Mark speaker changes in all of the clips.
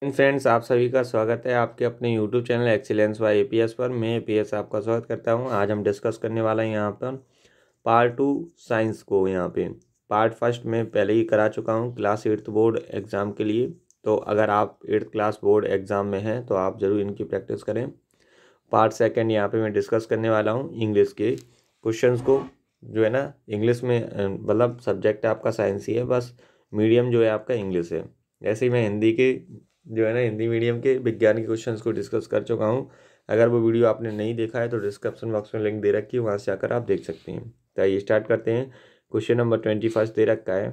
Speaker 1: Friends, आप सभी का स्वागत है आपके अपने YouTube channel excellence by APS पर। मैं एपीएस आपका स्वागत करता हूं। आज हम डिस्कस करने वाला है यहाँ पर पार्ट 2 साइंस को। यहाँ पे पार्ट फर्स्ट में पहले ही करा चुका हूं क्लास 8th बोर्ड एग्ज़ाम के लिए। तो अगर आप 8th क्लास बोर्ड एग्ज़ाम में हैं तो आप ज़रूर इनकी प्रैक्टिस करें। पार्ट सेकेंड यहाँ पर मैं डिस्कस करने वाला हूँ इंग्लिश के क्वेश्चंस को। जो है ना, इंग्लिश में मतलब सब्जेक्ट आपका साइंस ही है, बस मीडियम जो है आपका इंग्लिश है। ऐसे ही मैं हिंदी के जो है ना, हिंदी मीडियम के विज्ञान के क्वेश्चंस को डिस्कस कर चुका हूँ। अगर वो वीडियो आपने नहीं देखा है तो डिस्क्रिप्शन बॉक्स में लिंक दे रखी है, वहाँ से जाकर आप देख सकते हैं। तो आइए स्टार्ट करते हैं। क्वेश्चन नंबर 21 दे रखा है,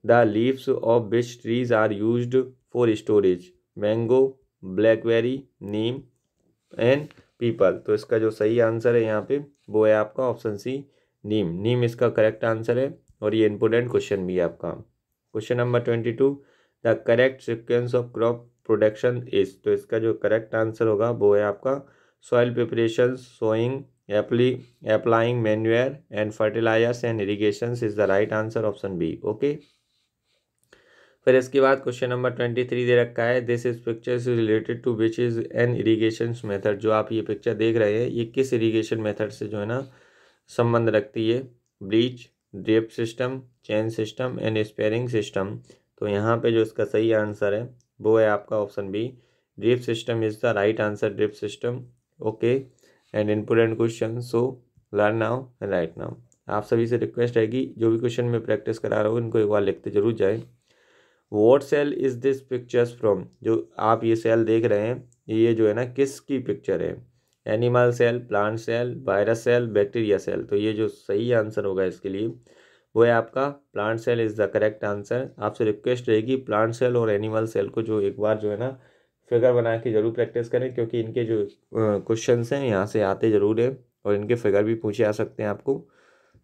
Speaker 1: the leaves of which trees are used for storage? Mango, blackberry, neem and peepal. तो इसका जो सही आंसर है यहाँ पे वो है आपका ऑप्शन सी, नीम। नीम इसका करेक्ट आंसर है और ये इंपोर्टेंट क्वेश्चन भी है आपका। Question number 22, the correct sequence of crop production is. तो इसका जो करेक्ट आंसर होगा वो है आपका soil preparation, sowing, applying manure and fertilisers and irrigation is the right answer, option B. Okay, फिर इसके बाद क्वेश्चन नंबर 23 दे रखा है, this is picture is related to which is an irrigation method. जो आप ये पिक्चर देख रहे हैं ये किस इरीगेशन मेथड से जो है ना संबंध रखती है? Breach, drip system, chain system and sparing system. तो यहाँ पे जो इसका सही आंसर है वो है आपका option B, drip system is the right answer, drip system. Okay, and important question, so learn now and right now. आप सभी से रिक्वेस्ट है कि जो भी क्वेश्चन मैं प्रैक्टिस करा रहा हूँ इनको एक बार लिखते जरूर जाए। What cell is this pictures from? जो आप ये सेल देख रहे हैं ये जो है ना किसकी पिक्चर है? Animal cell, plant cell, virus cell, bacteria cell. तो ये जो सही आंसर होगा इसके लिए वो है आपका plant cell is the correct answer. आपसे रिक्वेस्ट रहेगी प्लांट सेल और एनिमल सेल को जो एक बार जो है ना फिगर बना के जरूर प्रैक्टिस करें, क्योंकि इनके जो क्वेश्चन हैं यहाँ से आते ज़रूर है और इनके फिगर भी पूछे आ सकते हैं आपको,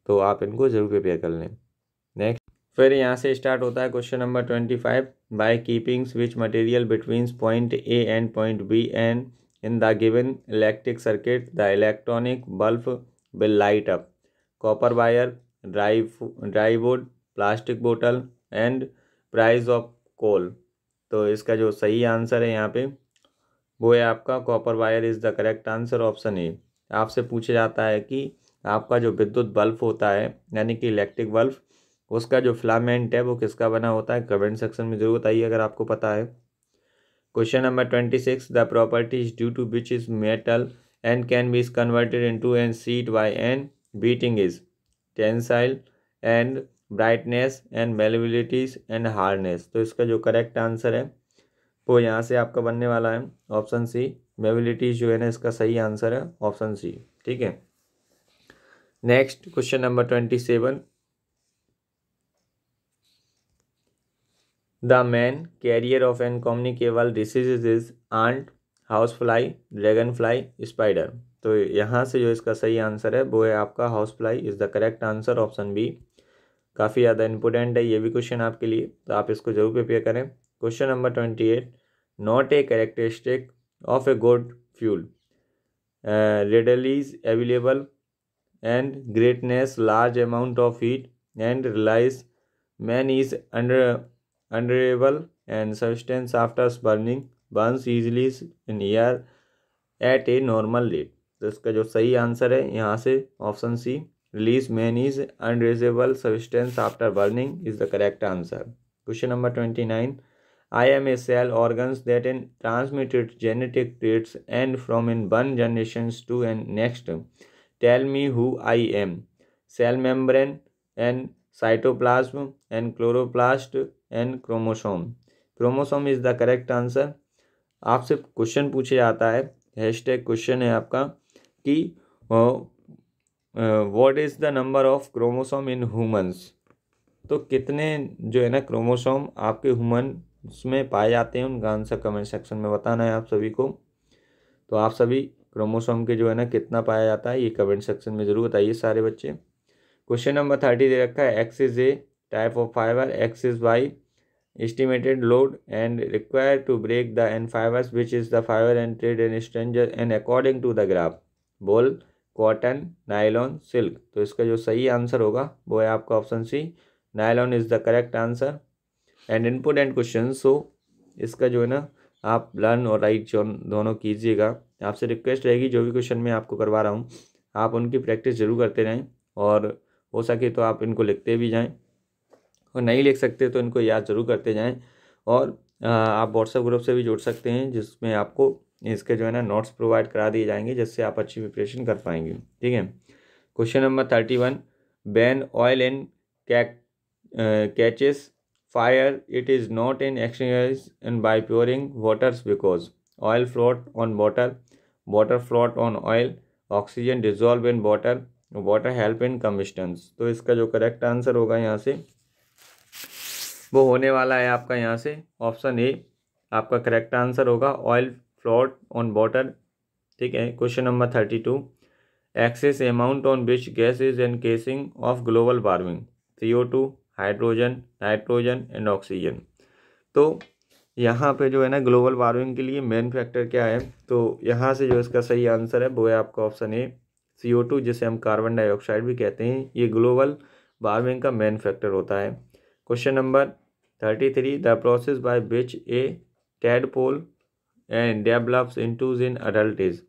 Speaker 1: तो आप इनको ज़रूर प्रिपेयर कर लें। नेक्स्ट, फिर यहाँ से स्टार्ट होता है question number 25, by keeping which material between point A and point B and in the given electric circuit the electronic bulb will light up? Copper wire, dry wood, plastic बोतल and price of coal. तो इसका जो सही answer है यहाँ पे वो है आपका copper wire is the correct answer, option A. आपसे पूछा जाता है कि आपका जो विद्युत बल्ब होता है यानी कि इलेक्ट्रिक बल्ब, उसका जो फिलामेंट है वो किसका बना होता है? कमेंट सेक्शन में जरूर बताइए अगर आपको पता है। Question number 26, the property is due to which is metal and can be converted into an sheet by an beating is? Tensile and brightness and malleabilities and hardness. तो इसका जो करेक्ट आंसर है वो यहाँ से आपका बनने वाला है ऑप्शन सी, मेबिलिटीज जो है ना इसका सही आंसर है ऑप्शन सी। ठीक है, next question number 27, the main carrier of an communicable disease is ant, house fly, dragon fly, spider. तो यहाँ से जो इसका सही आंसर है वो है आपका house fly is the correct answer, option B. काफ़ी ज़्यादा इंपॉर्टेंट है ये भी क्वेश्चन आपके लिए, तो आप इसको जरूर प्रिपेयर करें। Question number 28, not a characteristic of a good fuel, readily available and greatness large amount of heat and relies man is unreliable and substance after burning burns easily in air at a normal rate। तो इसका जो सही answer है यहाँ से option C, release man is unreasonable substance after burning is the correct answer. Question number 29, I am a cell organs that in transmitted genetic traits and from in one generations to and next. Tell me who I am. Cell membrane and cytoplasm and chloroplast and chromosome. Chromosome is the correct answer। आपसे question पूछे जाता है, hashtag question है आपका कि what is the number of chromosome in humans. तो कितने जो है ना क्रोमोसोम आपके ह्यूमन में पाए जाते हैं, उनका आंसर कमेंट सेक्शन में बताना है आप सभी को। तो आप सभी क्रोमोसोम के जो है ना कितना पाया जाता है ये कमेंट सेक्शन में ज़रूर बताइए सारे बच्चे। क्वेश्चन नंबर 30 दे रखा है, X is a type of fibre, X is Y estimated load and required to break the n fibers which is the fiber and trade and stranger and according to the graph ball, cotton, nylon, silk. तो इसका जो सही answer होगा वो है आपका option C, nylon is the correct answer. And important question, so इसका जो है ना आप लर्न और राइट दोनों कीजिएगा। आपसे रिक्वेस्ट रहेगी जो भी क्वेश्चन मैं आपको करवा रहा हूँ आप उनकी प्रैक्टिस जरूर करते रहें, और हो सके तो आप इनको लिखते भी जाएं, और नहीं लिख सकते तो इनको याद जरूर करते जाएं। और आप व्हाट्सएप ग्रुप से भी जुड़ सकते हैं जिसमें आपको इसके जो है ना नोट्स प्रोवाइड करा दिए जाएंगे, जिससे आप अच्छी प्रिपरेशन कर पाएंगे। ठीक है। Question number 31, ban oil in catches fire, it is not in exchange and by pouring waters because oil float on water, water float on oil, oxygen dissolve in water, water help in combustions. तो इसका जो correct answer होगा यहाँ से वो होने वाला है आपका यहाँ से ऑप्शन ए आपका करेक्ट आंसर होगा, ऑयल फ्लोट ऑन वाटर। ठीक है। Question number 32, excess amount on which gas is encasing of global warming, CO2, hydrogen, nitrogen and oxygen. तो यहाँ पे जो है ना ग्लोबल वार्मिंग के लिए मेन फैक्टर क्या है, तो यहाँ से जो इसका सही आंसर है वो है आपका ऑप्शन ए CO2, जिसे हम कार्बन डाइऑक्साइड भी कहते हैं। ये ग्लोबल वार्मिंग का मेन फैक्टर होता है। Question number 33, the process by which A tadpole and develops into in adult is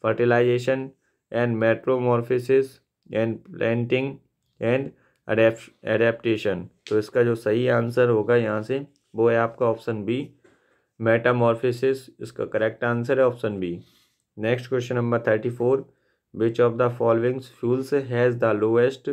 Speaker 1: fertilization and metamorphosis and planting and adaptation। तो इसका जो सही आंसर होगा यहाँ से वो है आपका ऑप्शन बी, मेटामॉर्फोसिस। इसका करेक्ट आंसर है option B. Next question number 34, which of the following fuels has the lowest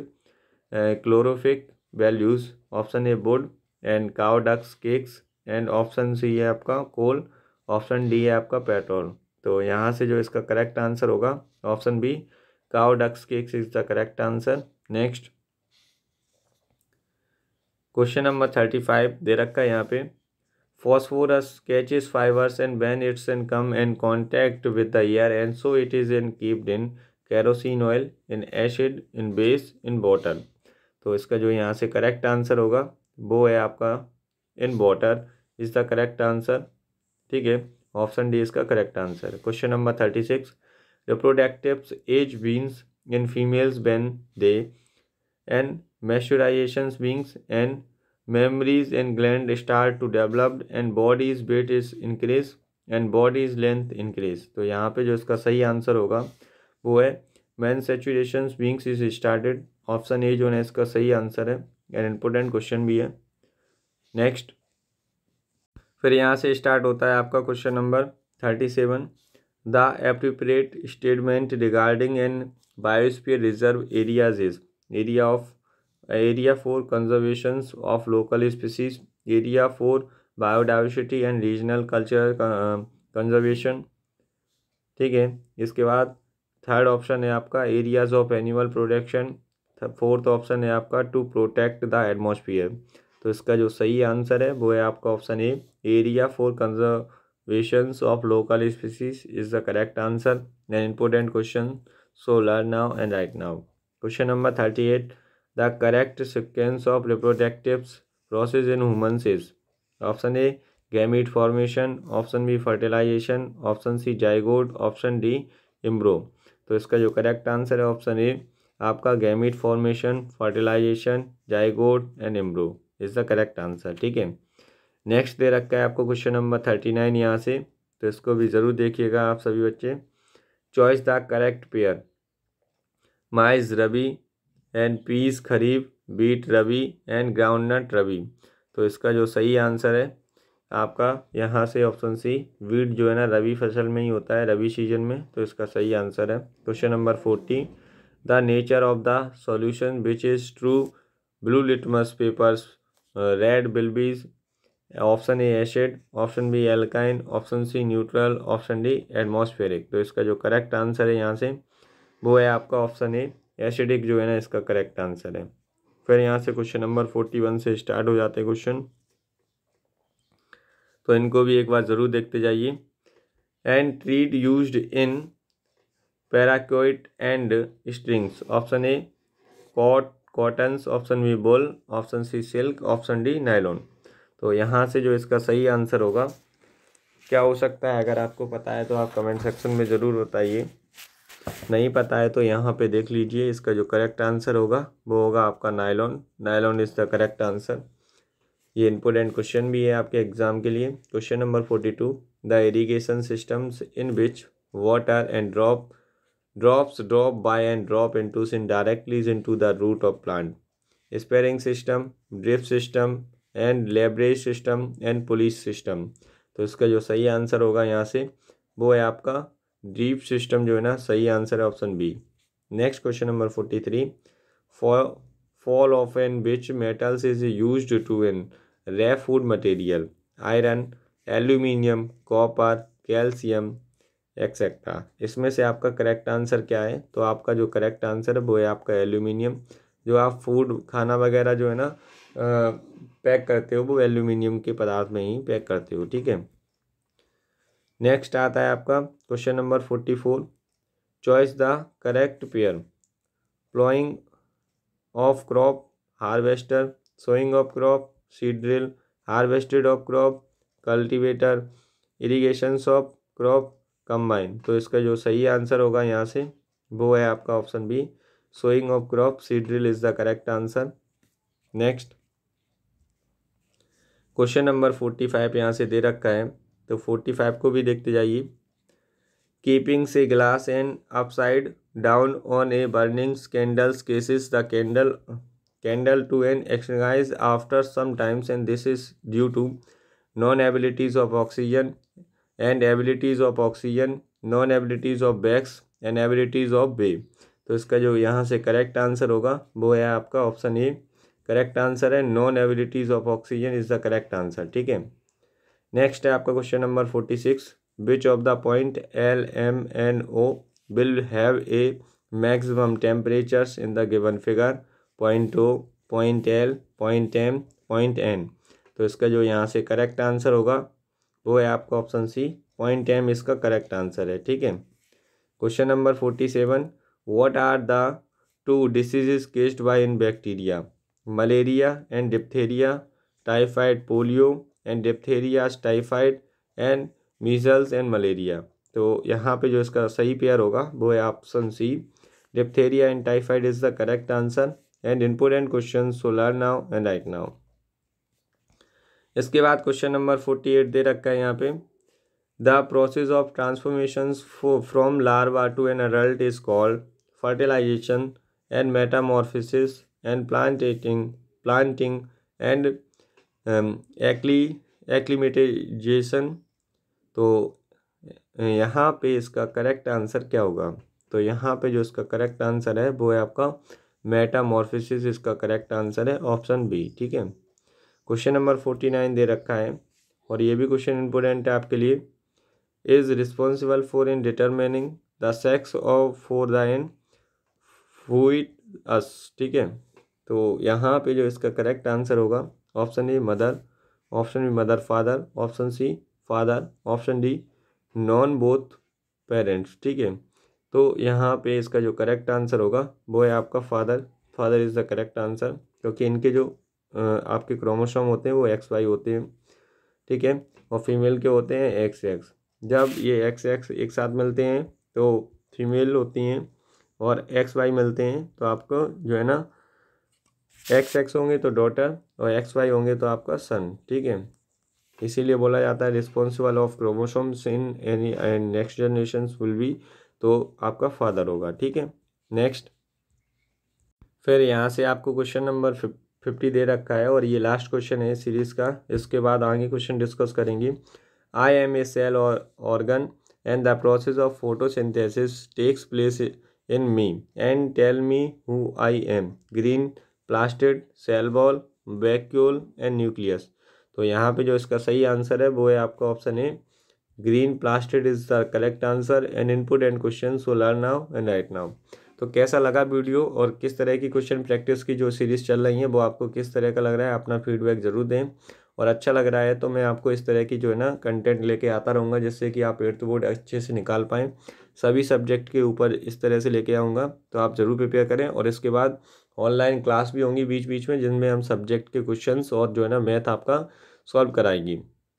Speaker 1: calorific values, option A wood and cow ducks cakes and option C है आपका कोल, ऑप्शन डी है आपका petrol. तो यहाँ से जो इसका करेक्ट आंसर होगा option B, cow ducks cakes is the correct answer. Next question number 35 दे रखा है यहाँ पे, phosphorus catches fibres and when it's an come in contact with the air and so it is in keeped in kerosene oil, in acid, in base, in water. तो इसका जो यहाँ से करेक्ट आंसर होगा वो है आपका in water is the correct answer. ठीक है। ऑप्शन डी इसका correct answer. Question number 36, reproductive age beans in females when they and maturization beans and memories and gland start to develop and body's weight is increase and body's length increase। तो यहाँ पे जो इसका सही answer होगा वो है when saturation beings is started, option A जो है इसका सही आंसर है, एन इम्पोर्टेंट क्वेश्चन भी है। नेक्स्ट फिर यहाँ से स्टार्ट होता है आपका question number 37, the appropriate statement regarding an biosphere reserve areas is area for conservation of local species, area for biodiversity and regional cultural conservation। ठीक है। इसके बाद थर्ड ऑप्शन है आपका areas of animal protection, fourth option है आपका to protect the atmosphere. तो इसका जो सही आंसर है वो है आपका option A, area for conservation of local species is the correct answer. An important question, so learn now and right now. Question number 38, the correct sequence of reproductive process in humans is, option A gamete formation, option B fertilization, option C zygote, option D embryo। तो इसका जो correct answer है option A आपका gamete formation, fertilisation, zygote and embryo is the correct answer. ठीक है। Next दे रखा है आपको क्वेश्चन नंबर 39 यहाँ से, तो इसको भी ज़रूर देखिएगा आप सभी बच्चे। Choice the correct pair, maize rabi and peas kharif, beet rabi and groundnut rabi. तो इसका जो सही आंसर है आपका यहाँ से ऑप्शन सी, वीट जो है ना रबी फसल में ही होता है, रबी सीजन में। तो इसका सही आंसर है। Question number 40, the nature of the solution which is true blue litmus papers red बिल्बीज, option A acid, option B एल्काइन, option C neutral, option D atmospheric. तो इसका जो करेक्ट आंसर है यहाँ से वो है आपका ऑप्शन ए, एसिडिक जो है ना इसका करेक्ट आंसर है। फिर यहाँ से क्वेश्चन नंबर 41 से स्टार्ट हो जाते हैं क्वेश्चन, तो इनको भी एक बार ज़रूर देखते जाइए। And thread used in parachute and strings, option A cottons, option B wool, option C silk, option D nylon. तो यहाँ से जो इसका सही आंसर होगा क्या हो सकता है, अगर आपको पता है तो आप कमेंट सेक्शन में ज़रूर बताइए, नहीं पता है तो यहाँ पे देख लीजिए। इसका जो करेक्ट आंसर होगा वो होगा आपका nylon, nylon is the correct answer. ये इम्पोर्टेंट क्वेश्चन भी है आपके एग्जाम के लिए। Question number 42, the irrigation systems in which water and drops drop by and drop into directly into the root of plant, spraying system, drip system and leverage system and police system. तो इसका जो सही answer होगा यहाँ से वो है आपका ड्रिप सिस्टम, जो है ना सही आंसर है option B. Next question number 43, fall of an which metals is used to in wrap food material, iron, aluminium, copper, calcium etcetera. इसमें से आपका करेक्ट आंसर क्या है? तो आपका जो करेक्ट आंसर है वो है आपका एल्यूमिनियम। जो आप फूड खाना वगैरह जो है ना पैक करते हो वो एल्यूमिनियम के पदार्थ में ही पैक करते हो, ठीक है। नेक्स्ट आता है आपका question number 44, choice the correct pair, ploughing of crop, harvester, sowing of crop, seed drill, harvested of crop, cultivator, irrigation of crop, combine. तो इसका जो सही आंसर होगा यहाँ से वो है आपका option B, sowing of crop, seed drill is the correct answer. Next question number 45 यहाँ से दे रखा है, तो 45 को भी देखते जाइए। कीपिंग से glass and upside down on a burning candles causes the candle to an extinguish after some times and this is due to non abilities of oxygen and abilities of oxygen, non abilities of backs and abilities of way. तो इसका जो यहाँ से correct answer होगा वो है आपका option A, correct answer है non abilities of oxygen is the correct answer, ठीक है। नेक्स्ट है आपका question number 46, which of the point L M N O will have a maximum temperatures in the given figure, point O, point L, point M, point N. तो इसका जो यहाँ से correct answer होगा वो है आपका ऑप्शन सी, पॉइंट एम इसका करेक्ट आंसर है, ठीक है। Question number 47, what are the two diseases caused by in bacteria, malaria and diphtheria, typhoid polio and diphtheria typhoid and measles and malaria. तो यहाँ पे जो इसका सही पेयर होगा वो है option C, diphtheria and typhoid is the correct answer and important question, so learn now and right now. इसके बाद क्वेश्चन नंबर 48 दे रखा है यहाँ पे, the process of transformation from larva to an adult is called fertilisation and metamorphosis and planting and acclimatisation. तो यहाँ पे इसका करेक्ट आंसर क्या होगा? तो यहाँ पे जो इसका करेक्ट आंसर है वो है आपका मेटामॉर्फोसिस, इसका करेक्ट आंसर है ऑप्शन बी, ठीक है। क्वेश्चन नंबर 49 दे रखा है और ये भी क्वेश्चन इंपोर्टेंट है आपके लिए, is responsible for in determining the sex of for the in food us, ठीक है। तो यहाँ पे जो इसका करेक्ट आंसर होगा option A mother, option B mother father, option C father, option D non both parents, ठीक है। तो यहाँ पे इसका जो करेक्ट आंसर होगा वो है आपका father, father is the correct answer, क्योंकि इनके जो आपके क्रोमोसोम होते हैं वो XY होते हैं, ठीक है, और फीमेल के होते हैं XX। जब ये XX एक साथ मिलते हैं तो फीमेल होती हैं और XY मिलते हैं तो आपको जो है ना XX होंगे तो डॉटर और XY होंगे तो आपका सन, ठीक है। इसीलिए बोला जाता है responsible of chromosomes in any next generation will be, तो आपका फादर होगा, ठीक है। नेक्स्ट फिर यहाँ से आपको क्वेश्चन नंबर 50 दे रखा है और ये लास्ट क्वेश्चन है सीरीज़ का, इसके बाद आगे क्वेश्चन डिस्कस करेंगे। I am a cell organ and the process of photosynthesis takes place in me and tell me who I am, green plastid, cell wall, vacuole and nucleus. तो यहाँ पे जो इसका सही आंसर है वो है आपका option A, green plastid is the correct answer and input and question, so learn now and right now. तो कैसा लगा वीडियो और किस तरह की क्वेश्चन प्रैक्टिस की जो सीरीज़ चल रही है वो आपको किस तरह का लग रहा है, अपना फीडबैक ज़रूर दें। और अच्छा लग रहा है तो मैं आपको इस तरह की जो है ना कंटेंट लेके आता रहूँगा जिससे कि आप 8th बोर्ड अच्छे से निकाल पाएँ। सभी सब्जेक्ट के ऊपर इस तरह से लेके आऊँगा, तो आप ज़रूर प्रिपेयर करें। और इसके बाद ऑनलाइन क्लास भी होंगी बीच बीच में जिनमें हम सब्जेक्ट के क्वेश्चंस और जो है ना मैथ आपका सॉल्व कराएंगी,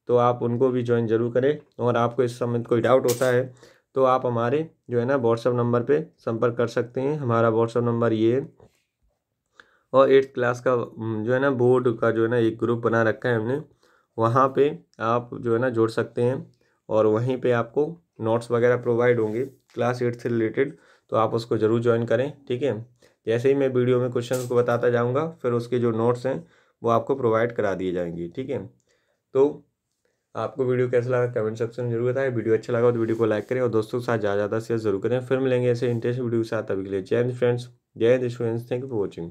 Speaker 1: तो आप उनको भी ज्वाइन जरूर करें। और आपको इस समय कोई डाउट होता है तो आप हमारे जो है ना व्हाट्सएप नंबर पे संपर्क कर सकते हैं। हमारा व्हाट्सएप नंबर ये है और 8th क्लास का जो है ना बोर्ड का जो है ना एक ग्रुप बना रखा है हमने, वहाँ पे आप जो है ना जुड़ सकते हैं और वहीं पे आपको नोट्स वगैरह प्रोवाइड होंगे क्लास 8 से रिलेटेड, तो आप उसको ज़रूर ज्वाइन करें, ठीक है। जैसे ही मैं वीडियो में क्वेश्चन को बताता जाऊँगा फिर उसके जो नोट्स हैं वो आपको प्रोवाइड करा दिए जाएंगे, ठीक है। तो आपको वीडियो कैसा लगा कमेंट सेक्शन में जरूर बताएं। वीडियो अच्छा लगा तो वीडियो को लाइक करें और दोस्तों के साथ ज़्यादा शेयर जरूर करें। फिर मिलेंगे ऐसे इंटरेस्टिंग वीडियो के साथ, अभी के लिए जय हिंद फ्रेंड्स, जय Hind students, thank you for watching.